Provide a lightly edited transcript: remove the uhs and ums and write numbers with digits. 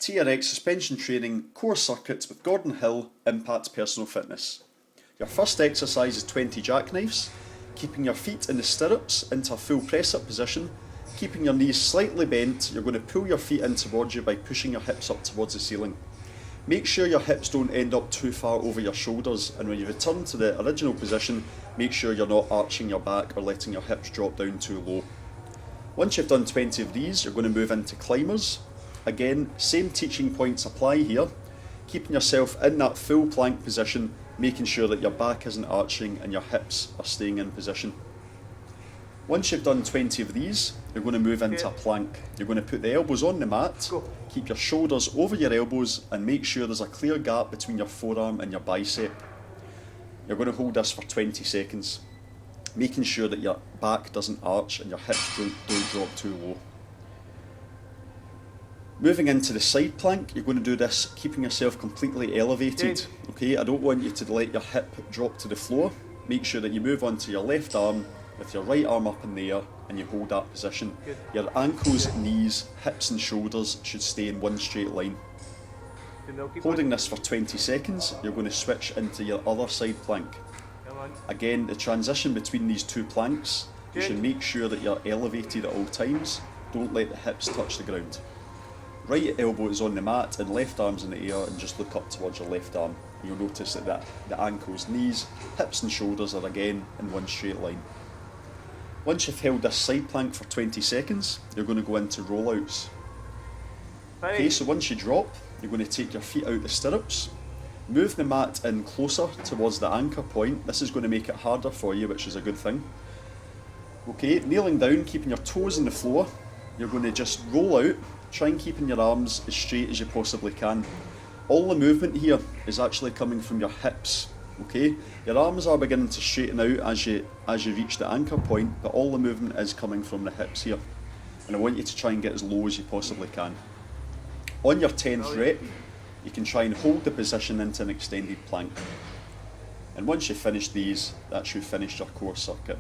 TRX Suspension Training Core Circuit with Gordon Hill Impact Personal Fitness. Your first exercise is 20 jackknives, keeping your feet in the stirrups into a full press up position, keeping your knees slightly bent. You're going to pull your feet in towards you by pushing your hips up towards the ceiling. Make sure your hips don't end up too far over your shoulders, and when you return to the original position, make sure you're not arching your back or letting your hips drop down too low. Once you've done 20 of these, you're going to move into climbers. Again, same teaching points apply here, keeping yourself in that full plank position, making sure that your back isn't arching and your hips are staying in position. Once you've done 20 of these, you're going to move into a plank. You're going to put the elbows on the mat, keep your shoulders over your elbows and make sure there's a clear gap between your forearm and your bicep. You're going to hold this for 20 seconds, making sure that your back doesn't arch and your hips don't drop too low. Moving into the side plank, you're going to do this keeping yourself completely elevated. Okay, I don't want you to let your hip drop to the floor. Make sure that you move onto your left arm with your right arm up in the air and you hold that position. Your ankles, knees, hips and shoulders should stay in one straight line. Holding this for 20 seconds, you're going to switch into your other side plank. Again, the transition between these two planks, you should make sure that you're elevated at all times. Don't let the hips touch the ground. Right elbow is on the mat and left arm's in the air, and just look up towards your left arm. You'll notice that the ankles, knees, hips and shoulders are again in one straight line. Once you've held this side plank for 20 seconds, you're going to go into rollouts. Okay, so once you drop, you're going to take your feet out the stirrups, move the mat in closer towards the anchor point. This is going to make it harder for you, which is a good thing. Okay, kneeling down, keeping your toes on the floor, you're going to just roll out. Try and keeping your arms as straight as you possibly can. All the movement here is actually coming from your hips. Okay, your arms are beginning to straighten out as you reach the anchor point, but all the movement is coming from the hips here. And I want you to try and get as low as you possibly can. On your 10th rep, you can try and hold the position into an extended plank. And once you finish these, that's you finished your core circuit.